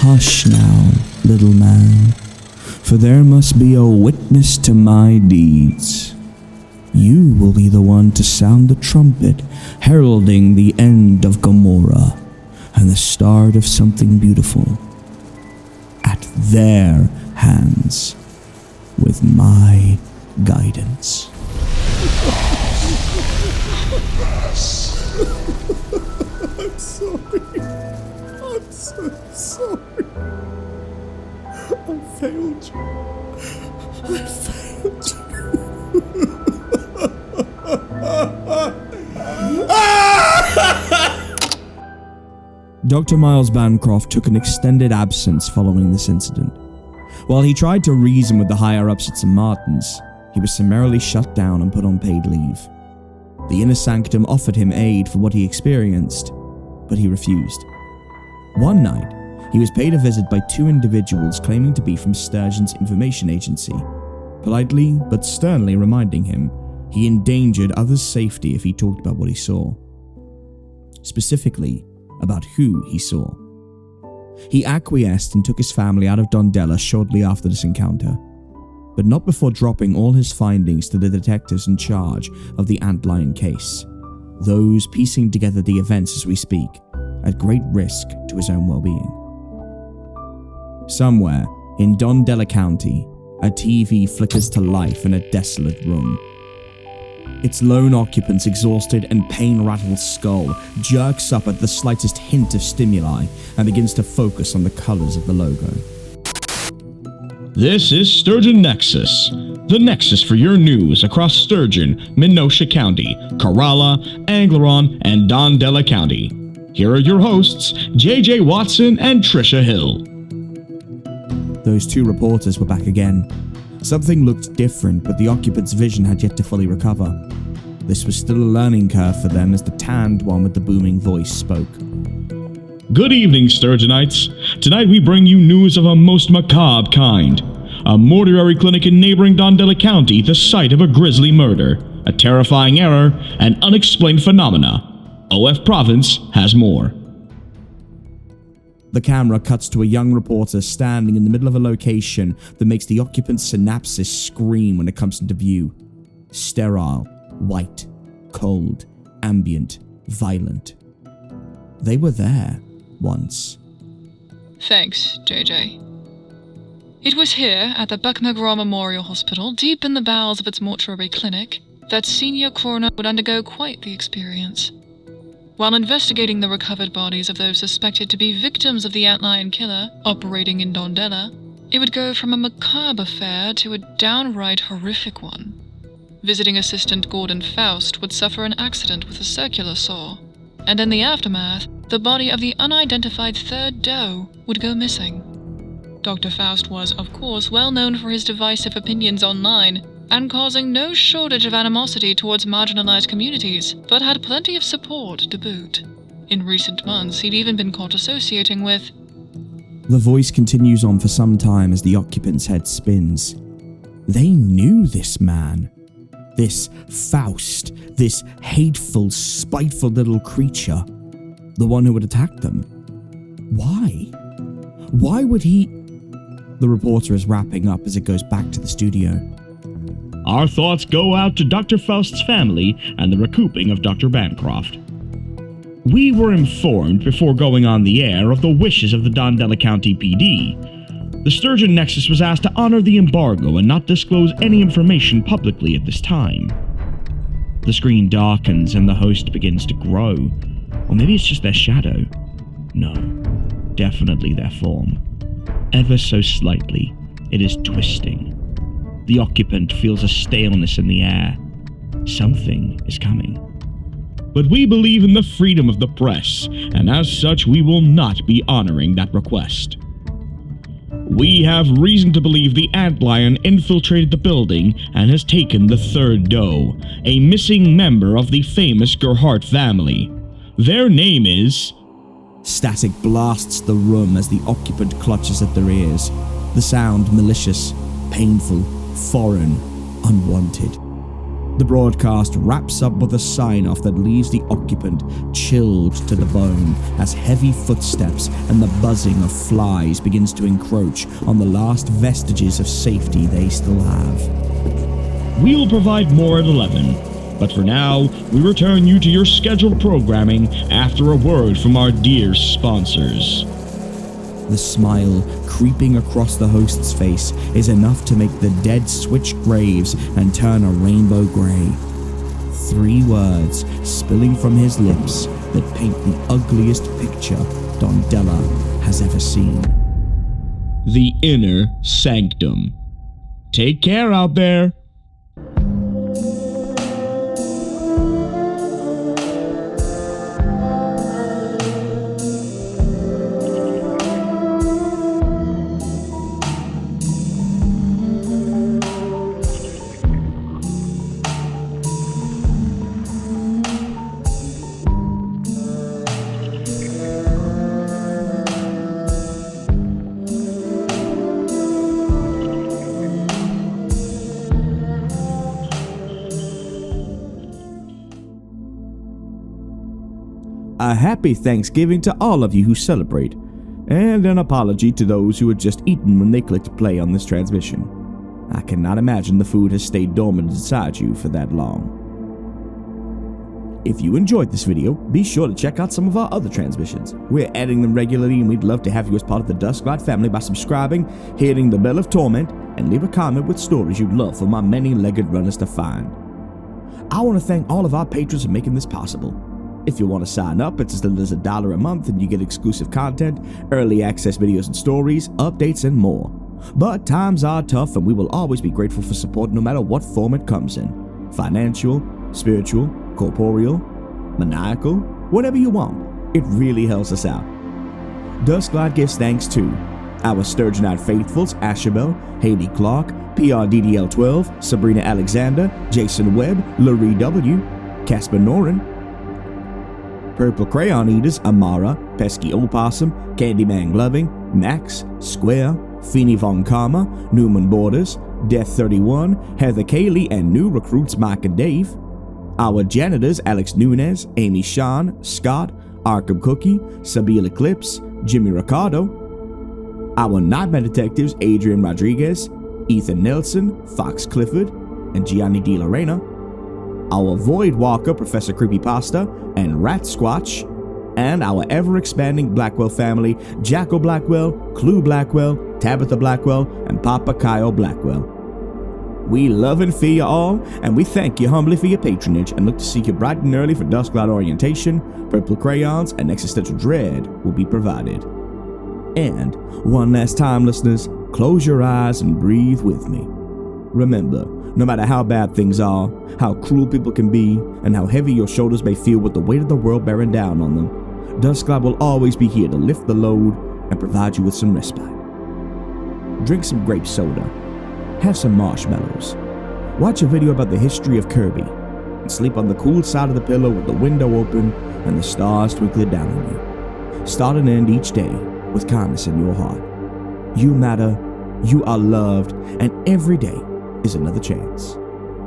Hush now, little man, for there must be a witness to my deeds. You will be the one to sound the trumpet, heralding the end of Gomorrah and the start of something beautiful. At their hands, with my guidance. I'm sorry. I'm so sorry. I failed you. I failed you. Dr. Miles Bancroft took an extended absence following this incident. While he tried to reason with the higher-ups at St. Martin's, he was summarily shut down and put on paid leave. The inner sanctum offered him aid for what he experienced, but he refused. One night, he was paid a visit by two individuals claiming to be from Sturgeon's information agency, politely but sternly reminding him he endangered others' safety if he talked about what he saw. Specifically, about who he saw. He acquiesced and took his family out of Dondella shortly after this encounter, but not before dropping all his findings to the detectives in charge of the antlion case, those piecing together the events as we speak, at great risk to his own well-being. Somewhere in Dondella County, a TV flickers to life in a desolate room. Its lone occupant's exhausted and pain-rattled skull jerks up at the slightest hint of stimuli and begins to focus on the colors of the logo. This is Sturgeon Nexus, the nexus for your news across Sturgeon, Menosha County, Corolla, Angleron, and Dondella County. Here are your hosts, JJ Watson and Trisha Hill. Those two reporters were back again. Something looked different, but the occupant's vision had yet to fully recover. This was still a learning curve for them as the tanned one with the booming voice spoke. Good evening, Sturgeonites. Tonight we bring you news of a most macabre kind. A mortuary clinic in neighboring Dondella County, the site of a grisly murder, a terrifying error, and unexplained phenomena. OF Province has more. The camera cuts to a young reporter standing in the middle of a location that makes the occupant's synapses scream when it comes into view. Sterile, white, cold, ambient, violent. They were there once. Thanks, JJ. It was here, at the Buck McGraw Memorial Hospital, deep in the bowels of its mortuary clinic, that senior coroner would undergo quite the experience. While investigating the recovered bodies of those suspected to be victims of the antlion killer operating in Dondella, it would go from a macabre affair to a downright horrific one. Visiting assistant Gordon Faust would suffer an accident with a circular saw, and in the aftermath, the body of the unidentified third doe would go missing. Dr. Faust was, of course, well known for his divisive opinions online, and causing no shortage of animosity towards marginalized communities, but had plenty of support to boot. In recent months, he'd even been caught associating with... The voice continues on for some time as the occupant's head spins. They knew this man. This Faust, this hateful, spiteful little creature. The one who had attacked them. Why? Why would he... The reporter is wrapping up as it goes back to the studio. Our thoughts go out to Dr. Faust's family and the recouping of Dr. Bancroft. We were informed before going on the air of the wishes of the Dondella County PD. The Sturgeon Nexus was asked to honor the embargo and not disclose any information publicly at this time. The screen darkens and the host begins to grow. Or maybe it's just their shadow. No, definitely their form. Ever so slightly, it is twisting. The occupant feels a staleness in the air. Something is coming. But we believe in the freedom of the press, and as such we will not be honoring that request. We have reason to believe the antlion infiltrated the building and has taken the third doe, a missing member of the famous Gerhardt family. Their name is... Static blasts the room as the occupant clutches at their ears. The sound malicious, painful, foreign, unwanted. The broadcast wraps up with a sign-off that leaves the occupant chilled to the bone as heavy footsteps and the buzzing of flies begins to encroach on the last vestiges of safety they still have. We will provide more at 11, but for now, we return you to your scheduled programming after a word from our dear sponsors. The smile creeping across the host's face is enough to make the dead switch graves and turn a rainbow gray. 3 words spilling from his lips that paint the ugliest picture Dondella has ever seen. The Inner Sanctum. Take care out there. A happy Thanksgiving to all of you who celebrate, and an apology to those who had just eaten when they clicked play on this transmission. I cannot imagine the food has stayed dormant inside you for that long. If you enjoyed this video, be sure to check out some of our other transmissions. We're adding them regularly, and we'd love to have you as part of the Dusklight family by subscribing, hitting the bell of torment, and leave a comment with stories you'd love for my many-legged runners to find. I want to thank all of our patrons for making this possible. If you want to sign up, it's as little as $1 a month, and you get exclusive content, early access videos and stories, updates, and more. But times are tough, and we will always be grateful for support no matter what form it comes in. Financial, spiritual, corporeal, maniacal, whatever you want. It really helps us out. Dusklight gives thanks to our Sturgeon faithfuls, Asherbell, Haley Clark, PRDDL12, Sabrina Alexander, Jason Webb, Larry W., Casper Noren, Purple Crayon Eaters, Amara, Pesky Opossum, Candyman Gloving, Max, Square, Feeny Von Karma, Newman Borders, Death 31, Heather Cayley, and new recruits Mike and Dave. Our janitors, Alex Nunez, Amy Sean, Scott, Arkham Cookie, Sabil Eclipse, Jimmy Ricardo. Our nightmare detectives, Adrian Rodriguez, Ethan Nelson, Fox Clifford, and Gianni Di Lorena. Our Void Walker, Professor Creepypasta, and Rat Squatch. And our ever-expanding Blackwell family, Jacko Blackwell, Clue Blackwell, Tabitha Blackwell, and Papa Kyle Blackwell. We love and fear you all, and we thank you humbly for your patronage and look to see you bright and early for Dusklight orientation, purple crayons, and existential dread will be provided. And one last time, listeners, close your eyes and breathe with me. Remember, no matter how bad things are, how cruel people can be, and how heavy your shoulders may feel with the weight of the world bearing down on them, Dusklight will always be here to lift the load and provide you with some respite. Drink some grape soda. Have some marshmallows. Watch a video about the history of Kirby, and sleep on the cool side of the pillow with the window open and the stars twinkling down on you. Start and end each day with kindness in your heart. You matter, you are loved, and every day is another chance.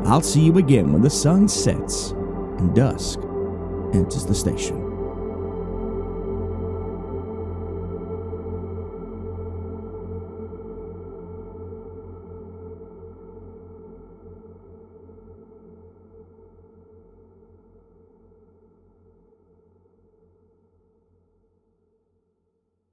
I'll see you again when the sun sets and dusk enters the station.